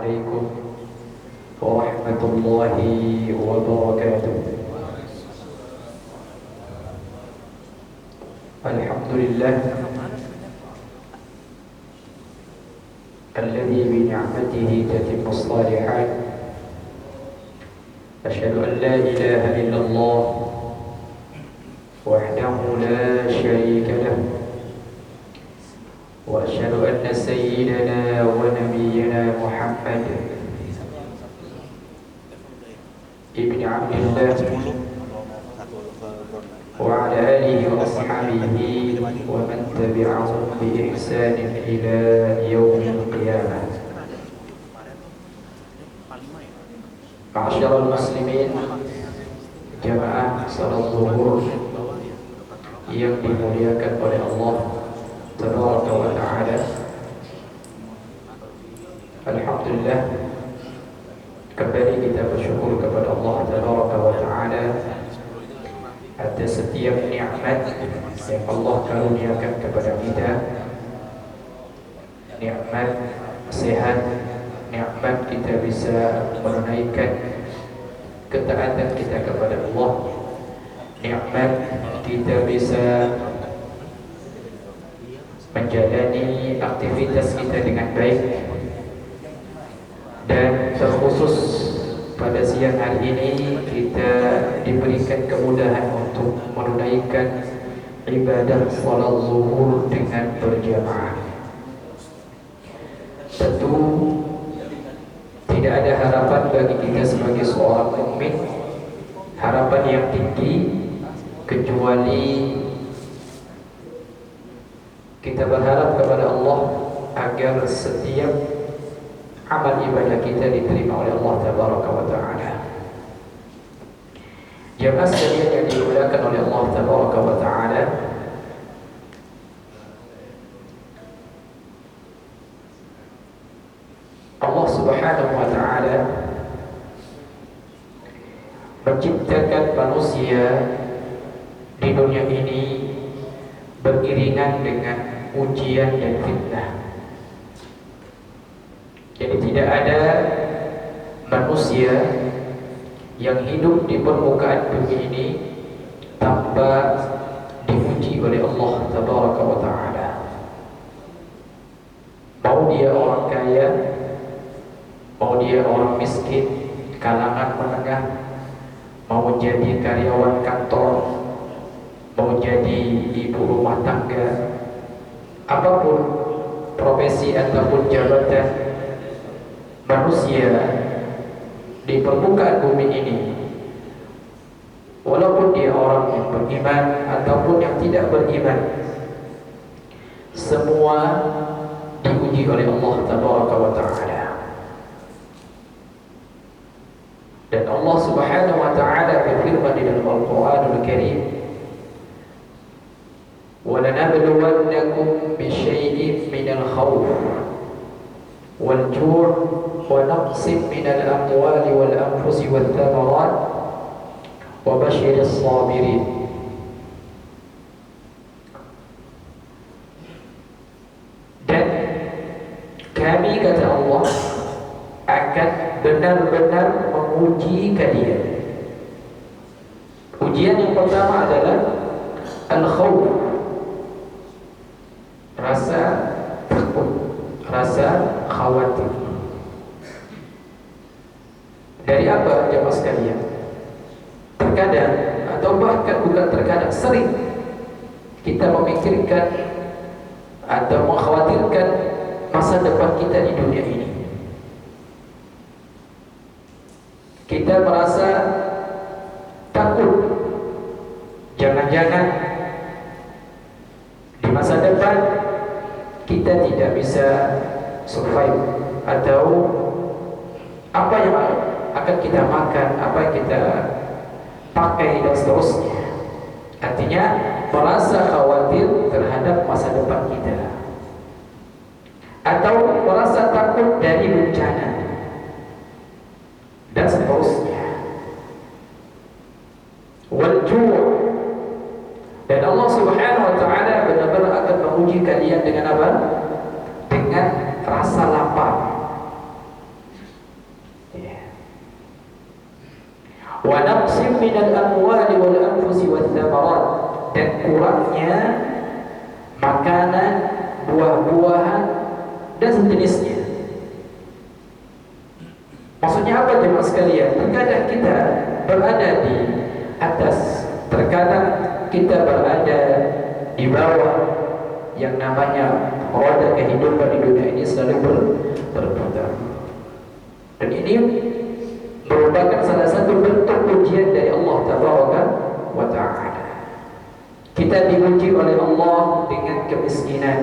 عليكم ورحمة الله وبركاته. الحمد لله الذي بنعمته تتم الصالحات. أشهد أن لا إله إلا الله وحده لا شريك له، وأشهد أن سيدنا ونبينا محمد ابن عبد الله وعلى آله وأصحابه ومن تبعهم بإحسان إلى يوم القيامة. معاشر المسلمين, jamaah salat zuhur yang dimuliakan oleh Allah Tabaraka wa Ta'ala. Alhamdulillah, kembali kita bersyukur kepada Allah Tabaraka wa Ta'ala atas setiap nikmat yang Allah karuniakan kepada kita. Nikmat sehat, nikmat kita bisa menunaikan ketaatan kita kepada Allah, nikmat kita bisa menjalani aktivitas kita dengan baik, dan terkhusus pada siang hari ini kita diberikan kemudahan untuk menunaikan ibadah salat zuhur dengan berjamaah. Tentu tidak ada harapan bagi kita sebagai seorang mukmin, harapan yang tinggi, kecuali kita berharap kepada Allah agar setiap amal ibadah kita diterima oleh Allah Tabaraka wa Ta'ala. Jamaah sekalian yang dimuliakan oleh Allah Tabaraka wa Ta'ala, Allah Subhanahu wa Ta'ala menciptakan manusia di dunia ini beriringan dengan ujian dan fitnah. Jadi tidak ada manusia yang hidup di permukaan bumi ini tanpa diuji oleh Allah Tabaraka wa Ta'ala. Mau dia orang kaya, mau dia orang miskin, kalangan menengah, mau jadi karyawan kantor, mau jadi ibu rumah tangga, apapun profesi ataupun jabatan manusia di permukaan bumi ini, walaupun dia orang yang beriman ataupun yang tidak beriman, semua diuji oleh Allah Tabaraka wa Ta'ala. Dan Allah Subhanahu wa Ta'ala berfirman di dalam Al-Qur'anul Karim, وَلَنَبْلُوَنَّكُمْ بِشَيْءٍ مِنَ الْخَوْفِ وَالْجُوعِ وَنَقْصٍ مِنَ الْأَمْوَالِ وَالْأَنْفُسِ وَالثَّمَرَاتِ وَبَشِّرِ الصَّابِرِينَ. Dan kami, kata Allah, akan benar-benar menguji kalian. Ujian yang pertama adalah al-khawf, rasa takut, rasa khawatir. Dari apa, jemaah sekalian? Terkadang, atau bahkan bukan terkadang, sering kita memikirkan atau mengkhawatirkan masa depan kita di dunia ini. Kita merasa takut, jangan-jangan di masa depan kita tidak bisa survive, atau apa yang akan kita makan, apa yang kita pakai, dan seterusnya. Artinya merasa khawatir terhadap masa depan kita, atau merasa takut dari bencana, dan seterusnya. Wal-ju', dan Allah Subhanahu wa Ta'ala benar-benar akan menguji kalian dengan apa? Dengan rasa lapar. minal amwali wal anfusi wath thamarat, dan kurangnya makanan, buah-buahan dan sejenisnya. Maksudnya apa jemaah sekalian? Terkadang kita berada di atas, terkadang kita berada di bawah. Yang namanya roda kehidupan di dunia ini selalu berputar. Dan ini merupakan salah satu bentuk ujian dari Allah Tabaraka wa Ta'ala. Kita diuji oleh Allah dengan kemiskinan,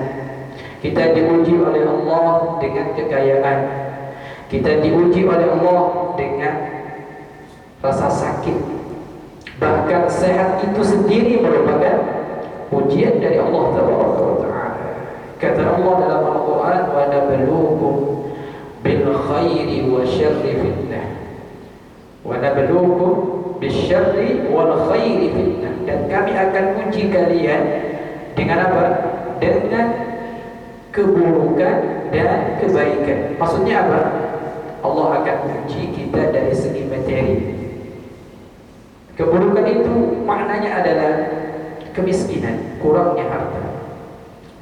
kita diuji oleh Allah dengan kekayaan, kita diuji oleh Allah dengan rasa sakit. Bahkan sehat itu sendiri merupakan ujian dari Allah Tabaraka wa Ta'ala. Kata Allah dalam Al-Quran, wa nabluukum bil khairi wa syarri fitnah, wa nabluukum bil syarri wal khairi fitnah, dan kami akan uji kalian dengan apa? Dengan keburukan dan kebaikan. Maksudnya apa? Allah akan uji kita dari segi materi. Keburukan itu maknanya adalah kemiskinan, kurangnya harta.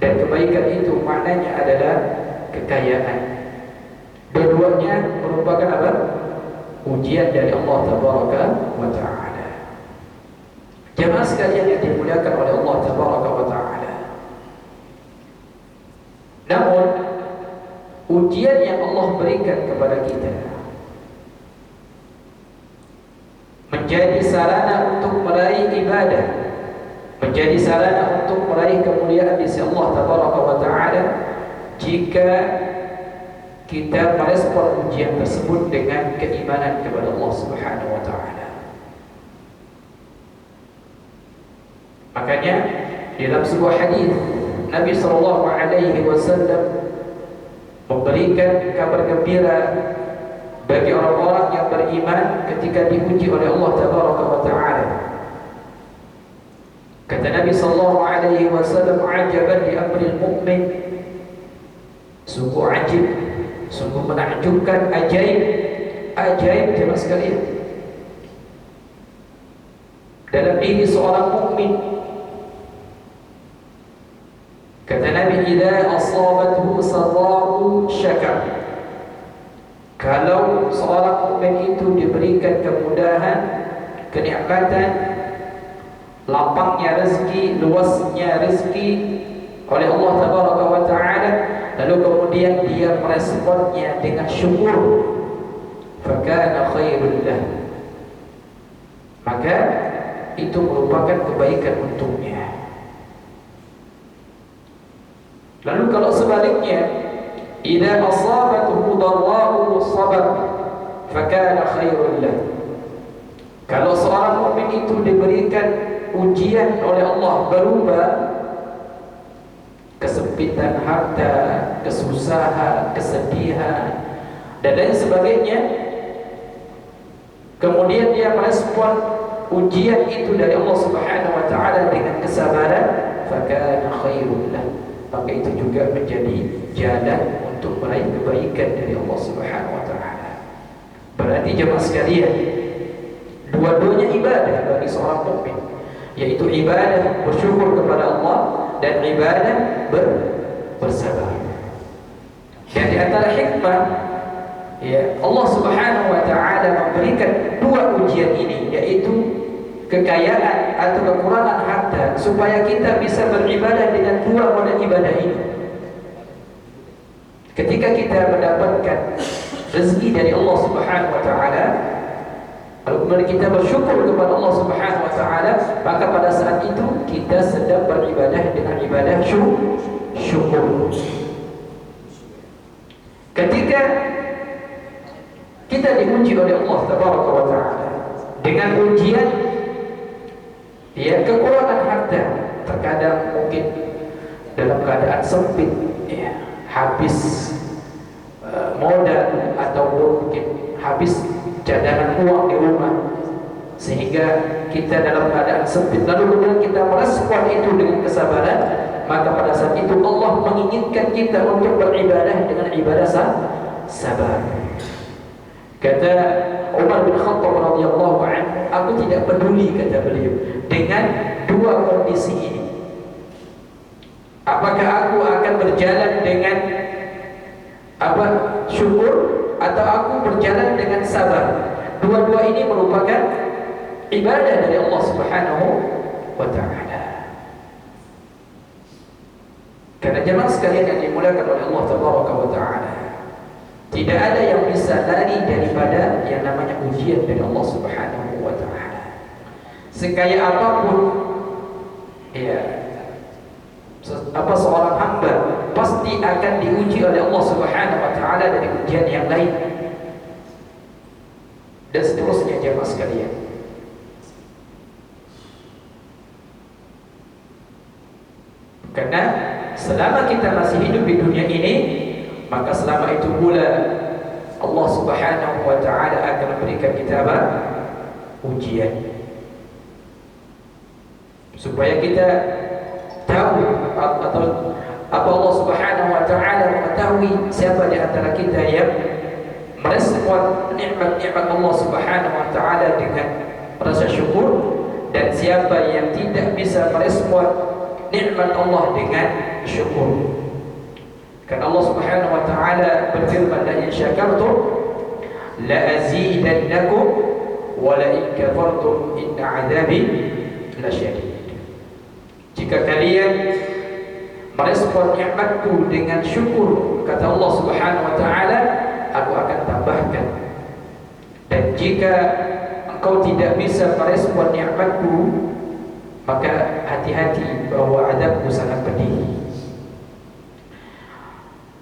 Dan kebaikan itu maknanya adalah kekayaan. Dua-duanya merupakan apa? Ujian dari Allah Tabaraka wa Ta'ala. Jemaah sekalian yang dimuliakan oleh Allah Tabaraka wa Ta'ala, namun ujian yang Allah berikan kepada kita menjadi sarana untuk meraih ibadah, menjadi sarana untuk meraih kemuliaan di sisi Allah Tabaraka wa Ta'ala, jika kita merespon ujian tersebut dengan keimanan kepada Allah Subhanahu wa Ta'ala. Makanya dalam sebuah hadis Nabi sallallahu alaihi wasallam memberikan kabar gembira bagi orang-orang yang beriman ketika diuji oleh Allah Tabaraka wa Ta'ala. Kata Nabi sallallahu alaihi wasallam, ajaban li amril mu'min, sungguh ajib, sungguh menakjubkan, ajaib, ajaib jemaah sekalian dalam diri seorang mukmin. Kata Nabi, idza asabathu sarra'u syakar, kalau seorang mukmin itu diberikan kemudahan, kenikmatan, lapangnya rezeki, luasnya rezeki oleh Allah Tabaraka wa Ta'ala, lalu kemudian dia meresponnya dengan syukur, fakana khairul lah, maka itu merupakan kebaikan untuknya. Lalu kalau sebaliknya, idza asabathu dharra'u sabar, fakana khairul lah, kalau seorang mukmin itu diberikan ujian oleh Allah berupa kesempitan harta, kesusahan, kesedihan, dan lain sebagainya, kemudian dia merespon ujian itu dari Allah Subhanahu wa Ta'ala dengan kesabaran, fakana khairul lah, maka itu juga menjadi jalan untuk meraih kebaikan dari Allah Subhanahu wa Ta'ala. Berarti jemaah sekalian, dua-duanya ibadah bagi seorang mukmin, yaitu ibadah bersyukur kepada Allah dan ibadah bersabar. Dan di antara hikmah, ya, Allah Subhanahu wa Ta'ala memberikan dua ujian ini, yaitu kekayaan atau kekurangan harta, supaya kita bisa beribadah dengan dua model ibadah ini. Ketika kita mendapatkan rezeki dari Allah Subhanahu wa Ta'ala, kalau kemudian kita bersyukur kepada Allah Subhanahu wa Ta'ala, maka pada saat itu kita sedang beribadah dengan ibadah syukur. Ketika kita diuji oleh Allah Tabaraka wa Ta'ala dengan ujian, ya, kekurangan harta, terkadang mungkin dalam keadaan sempit, ya, habis modal, ataupun mungkin habis cadangan uang di rumah, sehingga kita dalam keadaan sempit, lalu kemudian kita merespon itu dengan kesabaran, maka pada saat itu Allah menginginkan kita untuk beribadah dengan ibadah sabar. Kata Umar bin Khattab radhiyallahu anhu, aku tidak peduli, kata beliau, dengan dua kondisi ini. Apakah aku akan berjalan dengan syukur, atau aku berjalan dengan sabar? Dua-dua ini merupakan ibadah dari Allah Subhanahu wa ta'ala. Karena jemaah sekalian yang dimuliakan oleh Allah Tabaraka wa ta'ala, tidak ada yang bisa lari daripada yang namanya ujian dari Allah Subhanahu wa ta'ala. Sekaya apapun seorang hamba pasti akan diuji oleh Allah Subhanahu wa ta'ala dari ujian yang lain. Dan seterusnya jemaah sekalian. Karena selama kita masih hidup di dunia ini, maka selama itu pula Allah Subhanahu wa ta'ala akan memberikan kita ujian, supaya kita tahu atau Allah Subhanahu wa ta'ala mengetahui siapa di antara kita yang merespon nikmat-nikmat Allah Subhanahu wa ta'ala dengan rasa syukur, dan siapa yang tidak bisa merespon nikmat Allah dengan syukur. Karena Allah Subhanahu wa ta'ala berfirman, la in syakartum la azidannakum wa la in kafartum inna 'adzabi lasyadid. Jika kalian merespon nikmatku dengan syukur, kata Allah Subhanahu wa ta'ala, aku akan tambahkan. Dan jika engkau tidak bisa merespon nikmatku, maka hati-hati bahwa azabku sangat pedih.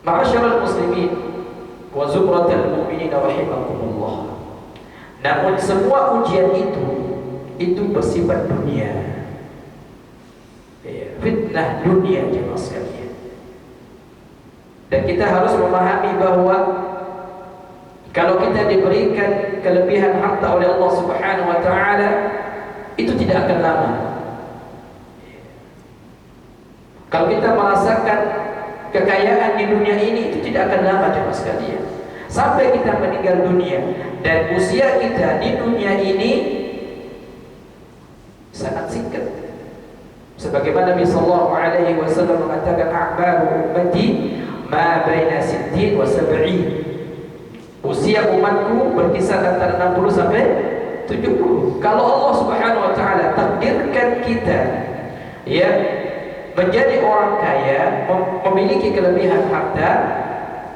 Ma'asyiral muslimin wa zumratal mu'minin rahimakumullah. Namun semua ujian itu bersifat dunia. Fitnah dunia jemaah sekalian. Dan kita harus memahami bahwa kalau kita diberikan kelebihan harta oleh Allah Subhanahu wa ta'ala, itu tidak akan lama. Kalau kita merasakan kekayaan di dunia ini, itu tidak akan lama jemaah sekalian. Sampai kita meninggal dunia, dan usia kita di dunia ini sangat singkat. Sebagaimana Nabi sallallahu alaihi wasallam mengatakan, a'maru ummati ma baina 60 wa 70. Usia umatku berkisar antara 60 sampai 70. Kalau Allah Subhanahu wa ta'ala takdirkan kita menjadi orang kaya, memiliki kelebihan harta,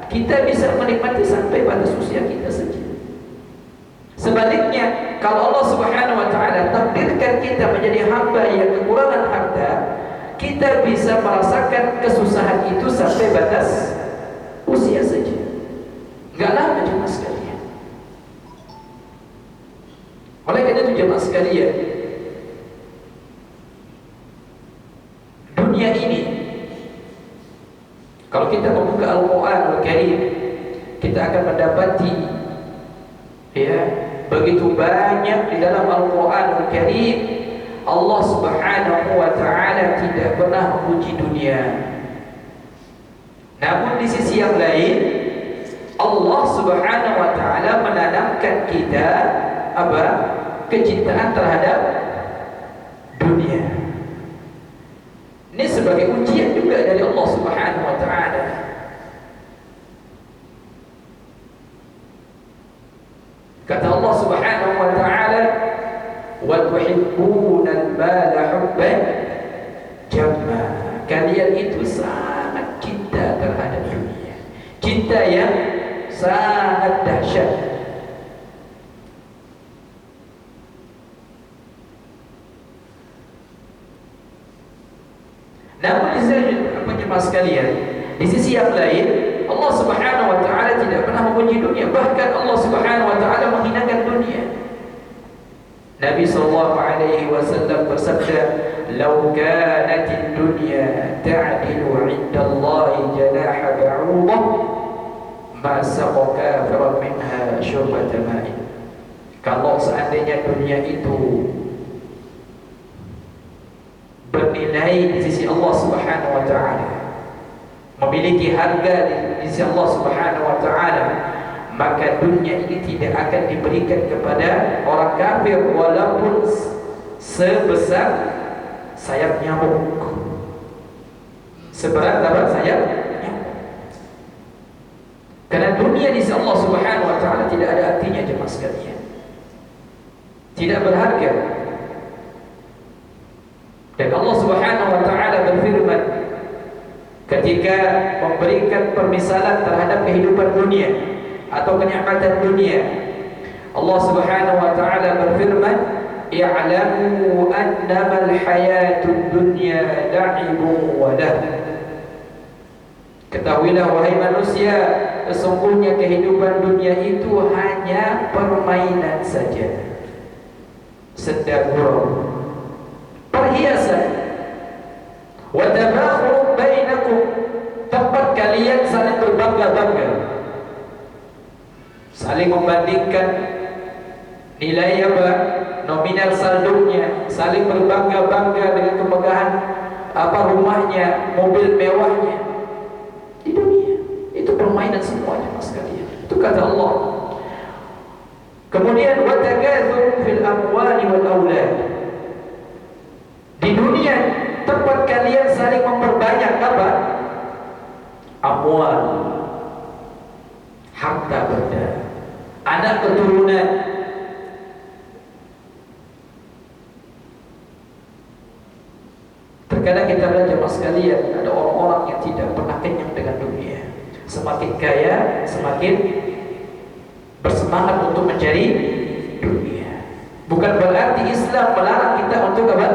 kita bisa menikmati sampai batas usia kita saja. Sebaliknya, kalau Allah Subhanahu wa ta'ala takdirkan kita menjadi hamba yang kekurangan harta, kita bisa merasakan kesusahan itu sampai batas usia saja. Enggak lama jemaah sekalian. Oleh karena itu jemaah sekalian, dunia ini, kalau kita membuka Al-Quran Al-Karim, kita akan mendapati begitu banyak di dalam Al-Quran Al-Karim Allah Subhanahu wa ta'ala tidak pernah memuji dunia. Namun di sisi yang lain, Allah Subhanahu wa ta'ala menanamkan kita kecintaan terhadap dunia. Ini sebagai ujian juga dari Allah Subhanahu wa ta'ala. Kata Allah Subhanahu wa ta'ala, wa tuhibbuna al-mala hubban jamma. Kalian itu sangat cinta terhadap dunia, cinta yang sangat dahsyat. Namun di sisi jemaah sekalian, di sisi yang lain, Allah Subhanahu wa ta'ala tidak pernah memuji dunia. Bahkan Allah Subhanahu wa ta'ala menghinakan dunia. Nabi sallallahu alaihi wasallam bersabda, "Lau kanatid dunya ta'dilu 'inda Allah janaha ba'udah, ma saqa kafiran minha syurbata ma'in." Kalau seandainya dunia itu bernilai di sisi Allah Subhanahu wa ta'ala, memiliki harga di sisi Allah Subhanahu wa ta'ala, maka maka dunia ini tidak akan diberikan kepada orang kafir walaupun sebesar sayap nyamuk. Seberat apa sayap nyamuk. Karena dunia di sisi Allah Subhanahu wa taala tidak ada artinya jemaah sekalian. Tidak berharga. Dan Allah Subhanahu wa taala berfirman ketika memberikan permisalan terhadap kehidupan dunia atau kenikmatan dunia, Allah Subhanahu wa taala berfirman, "I'lamu annama al-hayatud dunya la'ibun wa lahu." Ketahuilah wahai manusia, sesungguhnya kehidupan dunia itu hanya permainan saja, senda gurau, perhiasan. Wa tabakhur bainakum, tempat kalian saling berbangga-bangga, saling membandingkan nilai apa, nominal saldonya, saling berbangga-bangga dengan kemegahan apa rumahnya, mobil mewahnya. Di dunia itu permainan semuanya mas sekalian. Itu kata Allah. Kemudian wa takatsur fil amwali wal aulad. Di dunia tempat kalian saling memperbanyak apa? Amwal, harta benda, anak keturunan. Terkadang kita belajar mas sekalian, ada orang-orang yang tidak pernah kenyang dengan dunia. Semakin kaya, semakin bersemangat untuk mencari dunia. Bukan berarti Islam melarang kita untuk apa?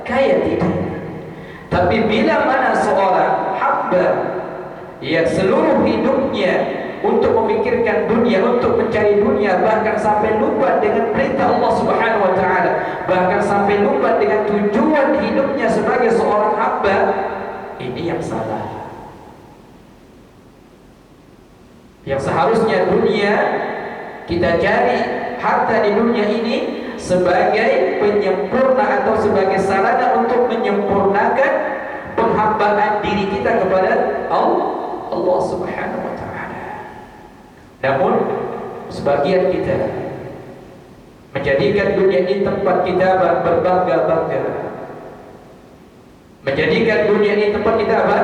Kaya, tidak. Tapi bila mana seorang hamba yang seluruh hidupnya untuk memikirkan dunia, untuk mencari dunia, bahkan sampai lupa dengan perintah Allah Subhanahu wa taala, bahkan sampai lupa dengan tujuan hidupnya sebagai seorang hamba, ini yang salah. Yang seharusnya dunia kita cari harta di dunia ini sebagai penyempurna atau sebagai sarana untuk menyempurnakan penghambaan diri kita kepada Allah Subhanahu wa taala. Namun sebagian kita menjadikan dunia ini tempat kita berbangga-bangga, menjadikan dunia ini tempat kita apa?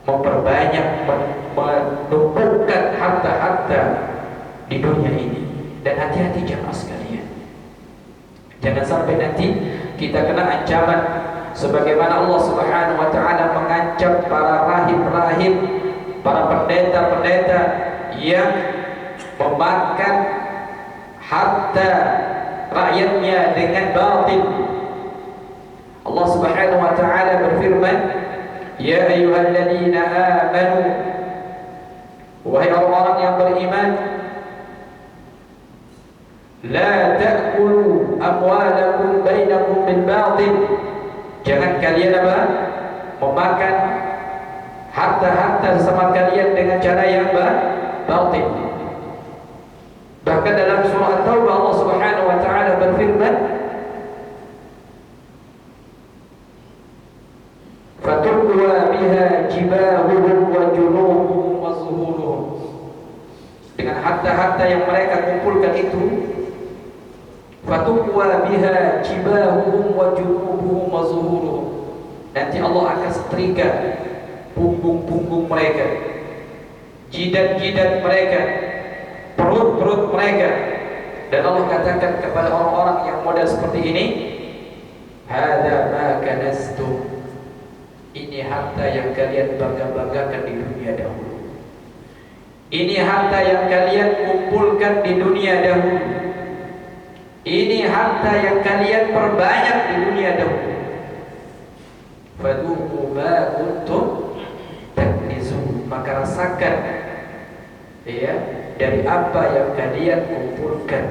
Memperbanyak, menumpukan harta-harta di dunia ini. Dan hati-hati jemaah sekalian, jangan sampai nanti kita kena ancaman sebagaimana Allah Subhanahu wa taala mengancam para rahib-rahib, para pendeta-pendeta yang memakan harta rakyatnya dengan batil. Allah Subhanahu wa taala berfirman, "Ya ayyuhalladzina amanu", wahai orang-orang yang beriman, "La ta'kulu amwalakum bainakum bil batil", jangan kalian apa? Memakan harta-harta sesama kalian dengan cara yang batil. Bahkan dalam surah At-Taubah Allah Subhanahu wa taala berfirman, "Fatukwa biha jibahuhum wa junubuhum wa zuhuruhum", dengan harta-harta yang mereka kumpulkan itu, fatukwa biha jibahuhum wa junubuhum wa zuhuruhum, nanti Allah akan setrika punggung-punggung mereka, jidat-jidat mereka, perut-perut mereka. Dan Allah katakan kepada orang-orang yang model seperti ini, "Hadza ma kanastum", ini harta yang kalian bangga-banggakan di dunia dahulu. Ini harta yang kalian kumpulkan di dunia dahulu. Ini harta yang kalian perbanyak di dunia dahulu. Fadhuqu ma kuntum taknizun, maka rasakan ya dari apa yang kalian kumpulkan.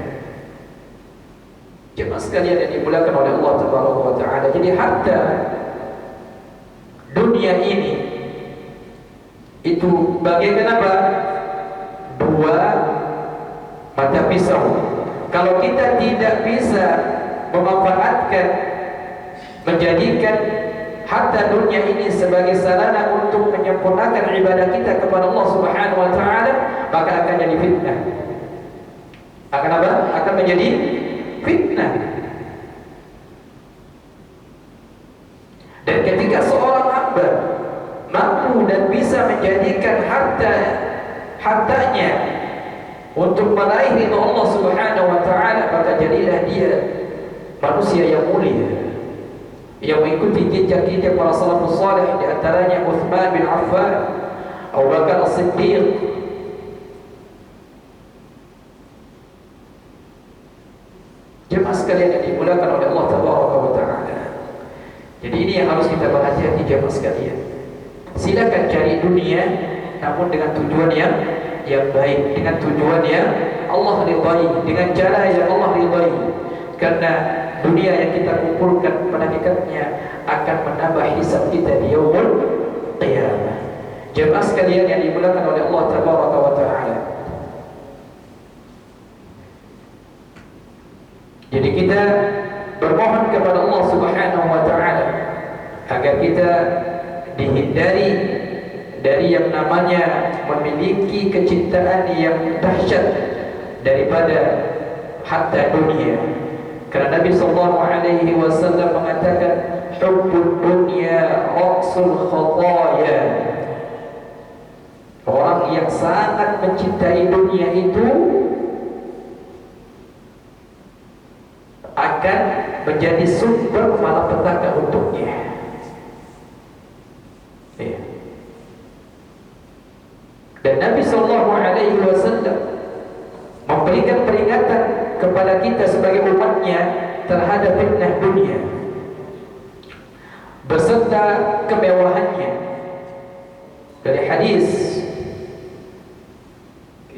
Jemaah sekalian yang dimuliakan oleh Allah Subhanahu wa taala, jadi harta dunia ini itu bagaikan apa? Dua mata pisau. Kalau kita tidak bisa memanfaatkan, menjadikan hatta dunia ini sebagai sarana untuk menyempurnakan ibadah kita kepada Allah Subhanahu wa taala, maka akan jadi fitnah. Akan apa? Akan menjadi fitnah. Dan ketika seorang hamba mampu dan bisa menjadikan hartanya untuk meraih ridha Allah Subhanahu wa taala, maka jadilah dia manusia yang mulia yang mengikuti jejak para salafus salih, di antaranya Utsman bin Affan, Abu Bakar As-Siddiq. Jemaah sekalian yang dimuliakan oleh Allah Tabaraka wa taala. Jadi ini yang harus kita berhati-hati jemaah sekalian. Silakan cari dunia, namun dengan tujuan yang baik, dengan tujuan yang Allah ridai, dengan cara yang Allah ridai. Karena dunia yang kita kumpulkan pada hakikatnya akan menambah hisab kita di yaumul qiyamah. Jemaah sekalian yang dimuliakan oleh Allah Tabaraka wa taala. Jadi kita bermohon kepada Allah Subhanahu wa taala agar kita dihindari dari yang namanya memiliki kecintaan yang dahsyat daripada harta dunia. Karena Nabi sallallahu alaihi wasallam mengatakan hubbud dunya ra'sul khataaya. Orang yang sangat mencintai dunia itu akan menjadi sumber malapetaka untuknya. Dan Nabi sallallahu alaihi wasallam memberikan peringatan kepada kita sebagai umatnya terhadap fitnah dunia beserta kemewahannya. Dari hadis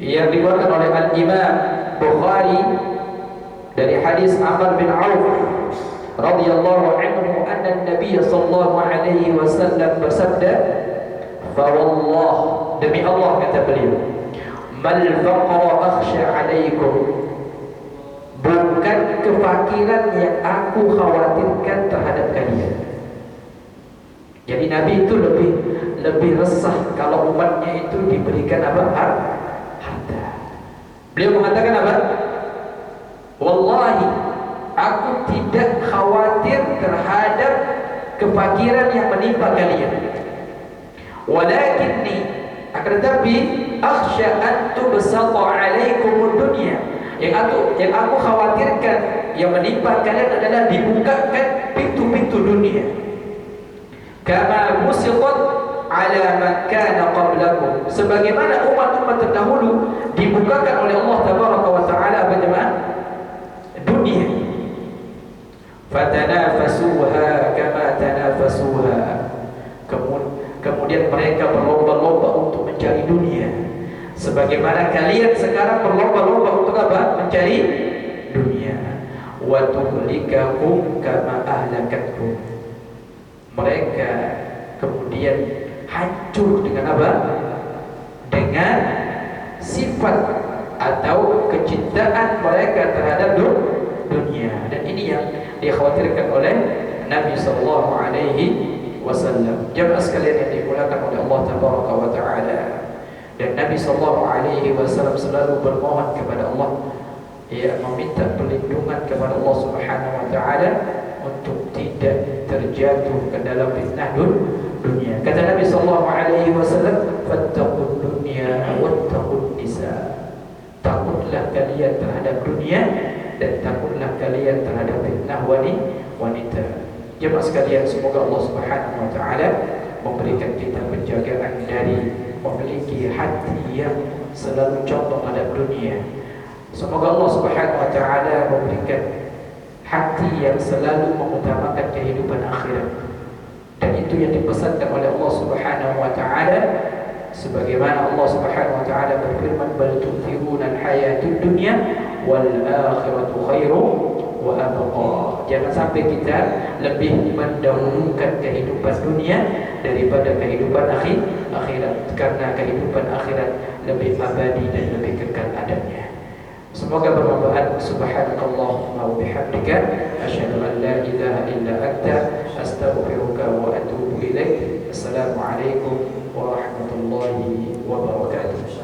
yang diriwayatkan oleh Al-Imam Bukhari dari hadis Amr bin Auf radhiyallahu anhu, anna Nabi sallallahu alaihi wasallam bersabda, "Fa wallah, demi Allah," kata beliau, "mal faqra akhsha alaikum." Bukan kefakiran yang aku khawatirkan terhadap kalian. Jadi Nabi itu lebih resah kalau umatnya itu diberikan apa? Harta. Beliau mengatakan apa? Wallahi, aku tidak khawatir terhadap kefakiran yang menimpa kalian. Walakinni, akan tetapi, akhsha an tubsata alaikumud dunya. Yang aku khawatirkan yang menimpa kalian adalah dibukakan pintu-pintu dunia. Kama musiqat ala man kana qablakum. Sebagaimana umat-umat terdahulu dibukakan oleh Allah Tabaraka wa taala bagaimana? Dunia. Fatanafasuha kama tanafasuha. Kemudian mereka berlomba-lomba untuk mencari dunia. Sebagaimana kalian sekarang berlomba-lomba untuk apa? Mencari dunia. Wa tuhlikakum kama ahlakatkum. Mereka kemudian hancur dengan apa? Dengan sifat atau kecintaan mereka terhadap dunia. Dan ini yang dikhawatirkan oleh Nabi sallallahu alaihi wasallam. Jemaah sekalian yang dimuliakan oleh Allah Tabaraka wa taala. Dan Nabi sallallahu alaihi wasallam selalu bermohon kepada Allah, ya, meminta perlindungan kepada Allah Subhanahu wa taala untuk tidak terjatuh ke dalam fitnah dunia. Kata Nabi sallallahu alaihi wasallam, "Fattaqud dunya wattaqun nisa." Takutlah kalian terhadap dunia dan takutlah kalian terhadap fitnah wanita. Jemaah sekalian, semoga Allah Subhanahu wa taala memberikan kita penjagaan dari memiliki hati yang selalu condong pada dunia. Semoga Allah Subhanahu wa taala memberikan hati yang selalu mengutamakan kehidupan akhirat. Dan itu yang dipesankan oleh Allah Subhanahu wa taala, sebagaimana Allah Subhanahu wa taala berfirman, "Bal tu'thiruna al-hayatud dunya wal akhiratu khairum wa abqa." Jangan sampai kita lebih mendahulukan kehidupan dunia daripada kehidupan akhirat, karena kehidupan akhirat lebih abadi dan lebih kekal adanya. Semoga bermanfaat subhanakallahumma wa bihamdika asyhadu an la ilaha illa anta astaghfiruka wa atubu ilaik. Assalamualaikum warahmatullahi wabarakatuh.